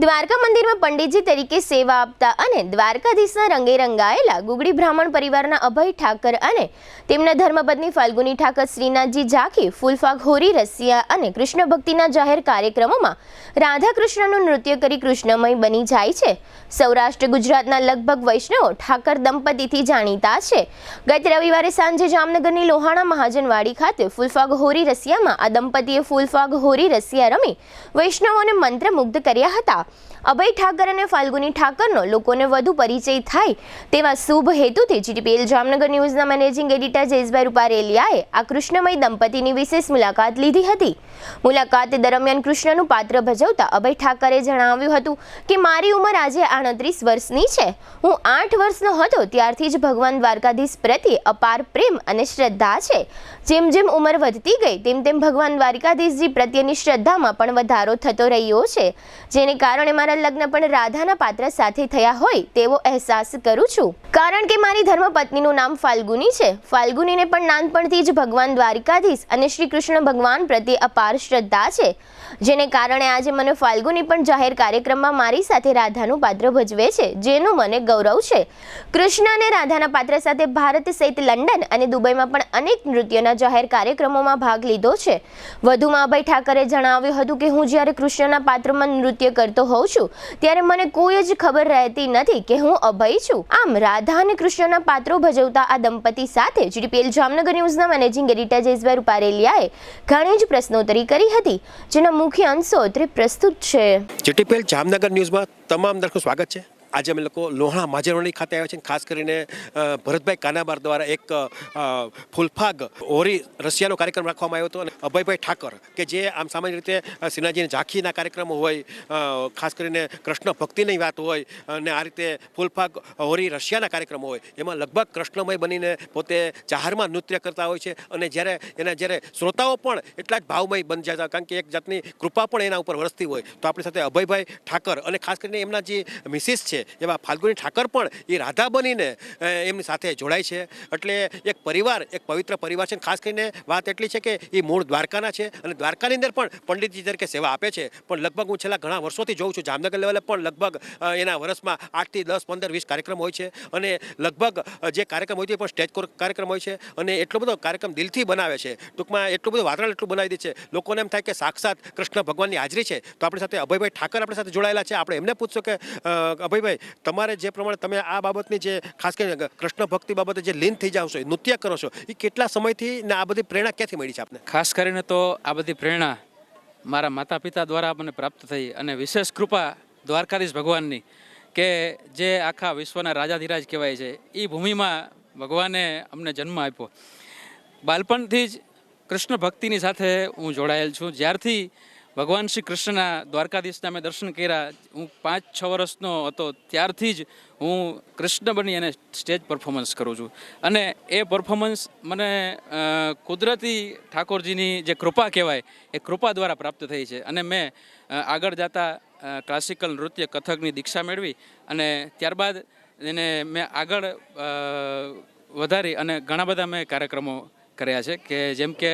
દ્વારકા મંદિરમાં પંડિતજી તરીકે સેવા આપતા અને દ્વારકાધીશના રંગે રંગાયેલા ગુગડી બ્રાહ્મણ પરિવારના અભય ઠાકર અને તેમના ધર્મપત્ની ફાલ્ગુની ઠાકર શ્રીનાથજી ઝાંખી ફૂલફાગ હોરી રસિયા અને કૃષ્ણ ભક્તિના જાહેર કાર્યક્રમોમાં રાધા કૃષ્ણનું નૃત્ય કરી કૃષ્ણમય બની જાય છે। સૌરાષ્ટ્ર ગુજરાતના લગભગ વૈષ્ણવો ઠાકર દંપતીથી જાણીતા છે। ગત રવિવારે સાંજે જામનગરની લોહાણા મહાજનવાડી ખાતે ફૂલફાગ હોરી રસિયામાં આ દંપતીએ ફૂલફાગ હોરી રસિયા રમી વૈષ્ણવોને મંત્રમુગ્ધ કર્યા હતા। અભય ઠાકર અને ફાલ્ગુની ઠાકરનો લોકોને વધુ પરિચય થાય તેવા શુભ હેતુથી જીટીપીએલ જામનગર ન્યૂઝના મેનેજિંગ એડિટર જયેશભાઈ રૂપારેલિયાએ આ કૃષ્ણમય દંપતીની વિશેષ મુલાકાત લીધી હતી। મુલાકાત દરમિયાન કૃષ્ણનું પાત્ર ભજવતા અભય ઠાકરે જણાવ્યું હતું કે મારી ઉંમર આજે 38 વર્ષની છે। હું 8 વર્ષનો હતો ત્યારથી જ ભગવાન દ્વારકાધીશ પ્રત્યે અપાર પ્રેમ અને શ્રદ્ધા છે। જેમ જેમ ઉંમર વધતી ગઈ તેમ તેમ ભગવાન દ્વારકાધીશજી પ્રત્યેની શ્રદ્ધામાં પણ વધારો થતો રહ્યો છે, જેને કારણે મારા લગ્ન પણ રાધાના પાત્ર સાથે થયા હોય તેવો અહેસાસ કરું છું, કારણ કે મારી ધર્મપત્નીનું નામ ફાલ્ગુની છે। ફાલ્ગુનીને પણ નાનપણથી જ ભગવાન દ્વારકાધીશ અને શ્રી કૃષ્ણ ભગવાન પ્રત્યે અપાર શ્રદ્ધા છે, જેને કારણે આજે મને ફાલ્ગુની પણ જાહેર કાર્યક્રમમાં મારી સાથે રાધાનું પાત્ર ભજવે છે, જેનું મને ગૌરવ છે। કૃષ્ણ અને રાધાના પાત્ર સાથે ભારત સહિત લંડન અને દુબઈમાં પણ અનેક નૃત્યના જાહેર કાર્યક્રમોમાં ભાગ લીધો છે। વધુમાં અભય ઠાકરે જણાવ્યું હતું કે હું જ્યારે કૃષ્ણના પાત્રમાં નૃત્ય કરતો હોઉં છું ત્યારે મને કોઈ જ ખબર રહેતી નથી કે હું અભય છું। આમ રાધા અને કૃષ્ણના પાત્રો ભજવતા આ દંપતી સાથે જીટીપીએલ જામનગર ન્યૂઝના મેનેજિંગ એડિટર જયેશભાઈ રૂપારેલિયાએ ઘણી જ પ્રશ્નોત્તરી કરી હતી, જેના મુખ્ય અંશો અત્રે પ્રસ્તુત છે। જીટીપીએલ જામનગર ન્યૂઝમાં તમામ દર્શકોનું સ્વાગત છે। આજે અમે લોકો લોહાણા માજરવાડી ખાતે આવ્યા છીએ। ખાસ કરીને ભરતભાઈ કાનાબાર દ્વારા એક ફૂલફાગ હોરી રસિયાનો કાર્યક્રમ રાખવામાં આવ્યો હતો અને અભયભાઈ ઠાકર કે જે આમ સામાન્ય રીતે શ્રીનાથજીની ઝાંખીના કાર્યક્રમો હોય, ખાસ કરીને કૃષ્ણ ભક્તિની વાત હોય અને આ રીતે ફૂલફાગ હોરી રસિયાના કાર્યક્રમો હોય, એમાં લગભગ કૃષ્ણમય બનીને પોતે જાહેરમાં નૃત્ય કરતા હોય છે અને જ્યારે શ્રોતાઓ પણ એટલા જ ભાવમય બની જતા, કારણ કે એક જાતની કૃપા પણ એના ઉપર વરસતી હોય। તો આપણી સાથે અભયભાઈ ઠાકર અને ખાસ કરીને એમના જે મિસિસ છે એવા ફાલ્ગુની ઠાકર પણ એ રાધા બનીને એમની સાથે જોડાય છે। એટલે એક પરિવાર, એક પવિત્ર પરિવાર છે। ખાસ કરીને વાત એટલી છે કે એ મૂળ દ્વારકાના છે અને દ્વારકાની અંદર પણ પંડિતજી તરીકે સેવા આપે છે। પણ લગભગ હું છેલ્લા ઘણા વર્ષોથી જોઉં છું જામનગર લેવલે પણ લગભગ એના વર્ષમાં 8 થી 10, 15, 20 કાર્યક્રમ હોય છે અને લગભગ જે કાર્યક્રમ હોય છે પણ સ્ટેજ કાર્યક્રમ હોય છે અને એટલો બધો કાર્યક્રમ દિલથી બનાવે છે। ટૂંકમાં એટલું બધું વાતાવરણ એટલું બનાવી દે છે, લોકોને એમ થાય કે સાક્ષાત કૃષ્ણ ભગવાનની હાજરી છે। તો આપણી સાથે અભયભાઈ ઠાકર આપણી સાથે જોડાયેલા છે। આપણે એમને પૂછશું કે અભયભાઈ, તમારે જે પ્રમાણે તમે આ બાબતની જે ખાસ કરીને કૃષ્ણ ભક્તિ બાબતે જે લીન થઈ જાવ છો, નૃત્ય કરો છો, એ કેટલા સમયથી ને આ બધી પ્રેરણા ક્યાંથી મળી છે આપને? ખાસ કરીને તો આ બધી પ્રેરણા મારા માતા પિતા દ્વારા મને પ્રાપ્ત થઈ અને વિશેષ કૃપા દ્વારકાધીશ ભગવાનની, કે જે આખા વિશ્વના રાજાધિરાજ કહેવાય છે, એ ભૂમિમાં ભગવાને અમને જન્મ આપ્યો। બાળપણથી જ કૃષ્ણ ભક્તિની સાથે હું જોડાયેલ છું। જ્યારથી ભગવાન શ્રી કૃષ્ણના દ્વારકાધીશના મેં દર્શન કર્યા, હું 5-6 વર્ષનો હતો ત્યારથી જ હું કૃષ્ણ બની અને સ્ટેજ પરફોર્મન્સ કરું છું અને એ પરફોર્મન્સ મને કુદરતી ઠાકોરજીની જે કૃપા કહેવાય એ કૃપા દ્વારા પ્રાપ્ત થઈ છે અને મેં આગળ જતા ક્લાસિકલ નૃત્ય કથકની દીક્ષા મેળવી અને ત્યારબાદ એને મેં આગળ વધારી અને ઘણા બધા મેં કાર્યક્રમો કર્યા છે, કે જેમ કે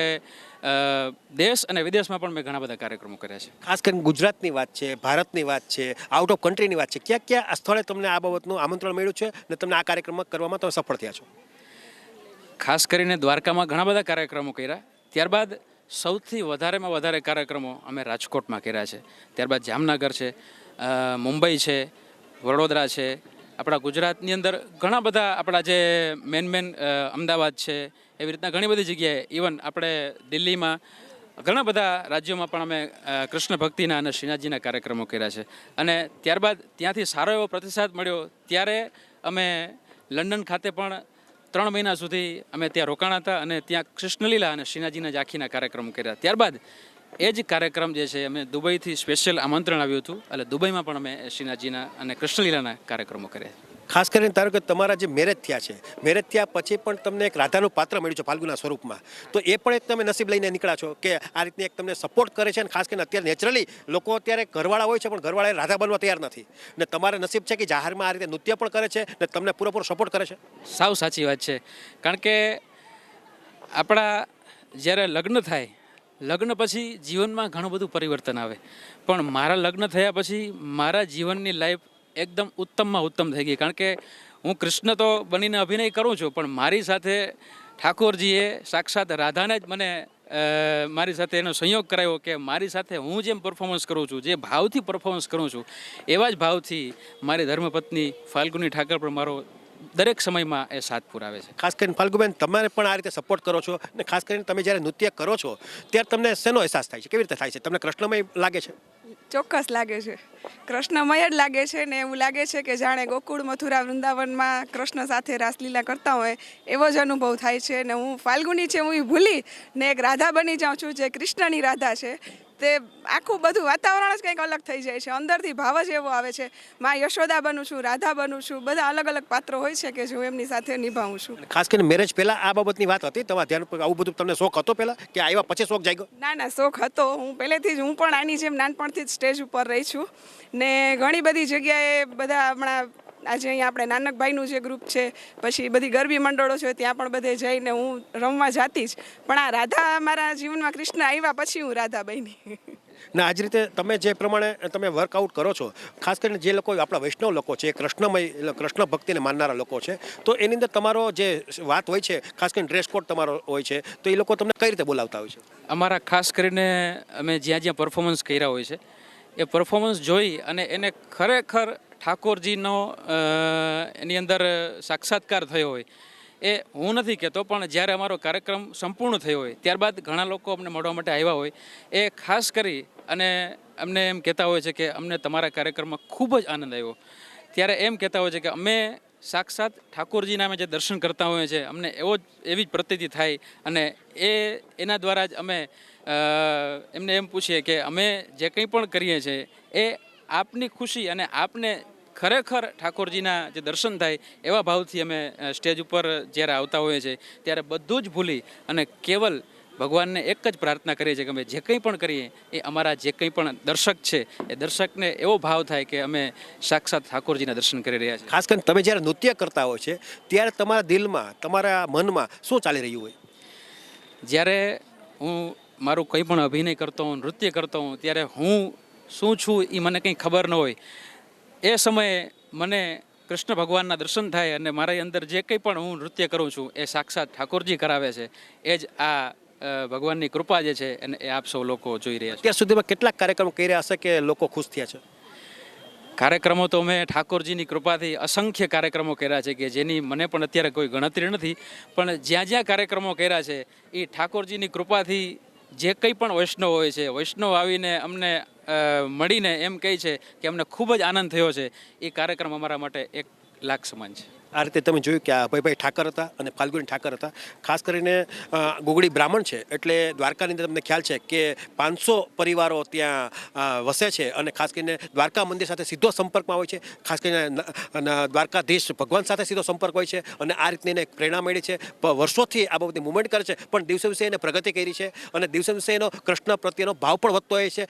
દેશ અને વિદેશમાં પણ મેં ઘણા બધા કાર્યક્રમો કર્યા છે। ખાસ કરીને ગુજરાતની વાત છે, ભારતની વાત છે, આઉટ ઓફ કન્ટ્રીની વાત છે, ક્યાં સ્થળે તમને આ બાબતનું આમંત્રણ મળ્યું છે અને તમને આ કાર્યક્રમ કરવામાં તમે સફળ થયા છો? ખાસ કરીને દ્વારકામાં ઘણા બધા કાર્યક્રમો કર્યા, ત્યારબાદ સૌથી વધારેમાં વધારે કાર્યક્રમો અમે રાજકોટમાં કર્યા છે, ત્યારબાદ જામનગર છે, મુંબઈ છે, વડોદરા છે, આપણા ગુજરાતની અંદર ઘણા બધા આપણા જે મેન અમદાવાદ છે, એવી રીતના ઘણી બધી જગ્યાએ, ઇવન આપણે દિલ્હીમાં ઘણા બધા રાજ્યોમાં પણ અમે કૃષ્ણ ભક્તિના અને શ્રીનાથજીના કાર્યક્રમો કર્યા છે અને ત્યારબાદ ત્યાંથી સારો એવો પ્રતિસાદ મળ્યો ત્યારે અમે લંડન ખાતે પણ 3 મહિના સુધી અમે ત્યાં રોકાણા હતા અને ત્યાં કૃષ્ણલીલા અને શ્રીનાથજીના ઝાંખીના કાર્યક્રમો કર્યા। ત્યારબાદ એ જ કાર્યક્રમ જે છે અમે દુબઈથી સ્પેશિયલ આમંત્રણ આવ્યું હતું એટલે દુબઈમાં પણ અમે શ્રીનાથજીના અને કૃષ્ણલીલાના કાર્યક્રમો કર્યા। ખાસ કરીને ધારો કે તમારા જે મેરેજ થયા છે, મેરેજ થયા પછી પણ તમને એક રાધાનું પાત્ર મળ્યું છે ફાલ્ગુના સ્વરૂપમાં, તો એ પણ એક તમે નસીબ લઈને નીકળ્યા છો કે આ રીતની એક તમને સપોર્ટ કરે છે અને ખાસ કરીને અત્યારે નેચરલી લોકો અત્યારે ઘરવાળા હોય છે પણ ઘરવાળા રાધા બનવા તૈયાર નથી ને તમારે નસીબ છે કે જાહેરમાં આ રીતે નૃત્ય પણ કરે છે ને તમને પૂરેપૂરો સપોર્ટ કરે છે? સાવ સાચી વાત છે, કારણ કે આપણા જ્યારે લગ્ન થાય લગ્ન પછી જીવનમાં ઘણું બધું પરિવર્તન આવે, પણ મારા લગ્ન થયા પછી મારા જીવનની લાઈફ એકદમ ઉત્તમમાં ઉત્તમ થઈ ગઈ. કારણ કે હું કૃષ્ણ તો બનીને અભિનય કરું છું, પણ મારી સાથે ઠાકોરજીએ સાક્ષાત રાધાને જ મને મારી સાથે એનો સંયોગ કરાવ્યો કે મારી સાથે હું જેમ પરફોર્મન્સ કરું છું, જે ભાવથી પરફોર્મન્સ કરું છું, એવા જ ભાવથી મારી ધર્મપત્ની ફાલ્ગુની ઠાકર પણ મારો દરેક સમયમાં એ સાથ પુરાવે છે. ખાસ કરીને ફાલ્ગુબેન, તમારે પણ આ રીતે સપોર્ટ કરો છો અને ખાસ કરીને તમે જ્યારે નૃત્ય કરો છો ત્યારે તમને શેનો અહેસાસ થાય છે, કેવી રીતે થાય છે? તમને કૃષ્ણમય લાગે છે? ચોક્કસ લાગે છે, કૃષ્ણમય જ લાગે છે ને એવું લાગે છે કે જાણે ગોકુળ મથુરા વૃંદાવનમાં કૃષ્ણ સાથે રાસલીલા કરતા હોય એવો જ અનુભવ થાય છે. ને હું ફાલ્ગુની છે હું એ ભૂલી ને એક રાધા બની જાઉં છું, જે કૃષ્ણની રાધા છે. તે આખું બધું વાતાવરણ જ કંઈક અલગ થઈ જાય છે, અંદરથી ભાવ જ એવો આવે છે. માં યશોદા બનું છું, રાધા બનું છું, બધા અલગ અલગ પાત્રો હોય છે કે જે હું એમની સાથે નિભાવું છું. ખાસ કરીને મેરેજ પહેલા આ બાબતની વાત હતી તમારા ધ્યાન પર? આવું બધું તમને શોખ હતો પહેલા કે આવ્યા પછી શોખ જાગ્યો? ના, શોખ હતો. હું પહેલેથી જ, હું પણ આની જેમ નાનપણથી જ સ્ટેજ ઉપર રહી છું ને ઘણી બધી જગ્યાએ બધા હમણાં આજે અહીંયા આપણે નાનકભાઈનું જે ગ્રુપ છે, પછી બધી ગરબી મંડળો છે, ત્યાં પણ બધે જઈને હું રમવા જાતી જ. પણ આ રાધા મારા જીવનમાં કૃષ્ણ આવ્યા પછી હું રાધા બની. ના, આજ રીતે તમે જે પ્રમાણે તમે વર્કઆઉટ કરો છો, ખાસ કરીને જે લોકો આપણા વૈષ્ણવ લોકો છે, કૃષ્ણમય કૃષ્ણ ભક્તિને માનનારા લોકો છે, તો એની અંદર તમારો જે વાત હોય છે, ખાસ કરીને ડ્રેસ કોડ તમારો હોય છે, તો એ લોકો તમને કઈ રીતે બોલાવતા હોય છે? અમારા ખાસ કરીને અમે જ્યાં જ્યાં પરફોર્મન્સ કર્યા હોય છે, એ પરફોર્મન્સ જોઈ અને એને ખરેખર ઠાકોરજીનો એની અંદર સાક્ષાત્કાર થયો હોય એ હું નથી કહેતો, પણ જ્યારે અમારો કાર્યક્રમ સંપૂર્ણ થયો હોય ત્યારબાદ ઘણા લોકો અમને મળવા માટે આવ્યા હોય, એ ખાસ કરી અને અમને એમ કહેતા હોય છે કે અમને તમારા કાર્યક્રમમાં ખૂબ જ આનંદ આવ્યો. ત્યારે એમ કહેતા હોય છે કે અમે સાક્ષાત ઠાકોરજીના અમે જે દર્શન કરતા હોઈએ છીએ, અમને એવી જ પ્રતીતિ થાય અને એના દ્વારા જ અમે એમને એમ પૂછીએ કે અમે જે કંઈ પણ કરીએ છીએ એ આપની ખુશી અને આપને ખરેખર ઠાકોરજીના જે દર્શન થાય એવા ભાવથી અમે સ્ટેજ ઉપર જ્યારે આવતા હોઈએ છીએ ત્યારે બધું જ ભૂલી અને કેવલ ભગવાનને એક જ પ્રાર્થના કરીએ છીએ કે અમે જે કંઈ પણ કરીએ એ અમારા જે કંઈ પણ દર્શક છે એ દર્શકને એવો ભાવ થાય કે અમે સાક્ષાત ઠાકોરજીના દર્શન કરી રહ્યા છીએ. ખાસ કરીને તમે જ્યારે નૃત્ય કરતા હોય છે ત્યારે તમારા દિલમાં, તમારા મનમાં શું ચાલી રહ્યું હોય? જ્યારે હું મારું કંઈ પણ અભિનય કરતો હોઉં, નૃત્ય કરતો હોઉં, ત્યારે હું શું છું એ મને કંઈ ખબર ન હોય. એ સમયે મને કૃષ્ણ ભગવાનના દર્શન થાય અને મારી અંદર જે કંઈ પણ હું નૃત્ય કરું છું એ સાક્ષાત ઠાકોરજી કરાવે છે. એ જ આ ભગવાનની કૃપા જે છે અને એ આપ સૌ લોકો જોઈ રહ્યા છો. અત્યાર સુધીમાં કેટલાક કાર્યક્રમો કર્યા હશે કે લોકો ખુશ થયા છે? કાર્યક્રમો તો મેં ઠાકોરજીની કૃપાથી અસંખ્ય કાર્યક્રમો કર્યા છે કે જેની મને પણ અત્યારે કોઈ ગણતરી નથી, પણ જ્યાં જ્યાં કાર્યક્રમો કર્યા છે એ ઠાકોરજીની કૃપાથી જે કંઈ પણ વૈષ્ણવ હોય છે, વૈષ્ણવ આવીને અમને મળીને એમ કહે છે કે અમને ખૂબ જ આનંદ થયો છે. એ કાર્યક્રમ અમારા માટે એક લાખ સમાન છે. આ રીતે તમે જોયું કે આ અભયભાઈ ઠાકર હતા અને ફાલ્ગુની ઠાકર હતા. ખાસ કરીને ગુગળી બ્રાહ્મણ છે એટલે દ્વારકાની અંદર તમને ખ્યાલ છે કે 500 પરિવારો ત્યાં વસે છે અને ખાસ કરીને દ્વારકા મંદિર સાથે સીધો સંપર્કમાં હોય છે. ખાસ કરીને દ્વારકાધીશ ભગવાન સાથે સીધો સંપર્ક હોય છે અને આ રીતની એને પ્રેરણા મળી છે. વર્ષોથી આ બધી મુવમેન્ટ કરે છે, પણ દિવસે દિવસે એને પ્રગતિ કરી છે અને દિવસે દિવસે એનો કૃષ્ણ પ્રત્યેનો ભાવ પણ વધતો હોય છે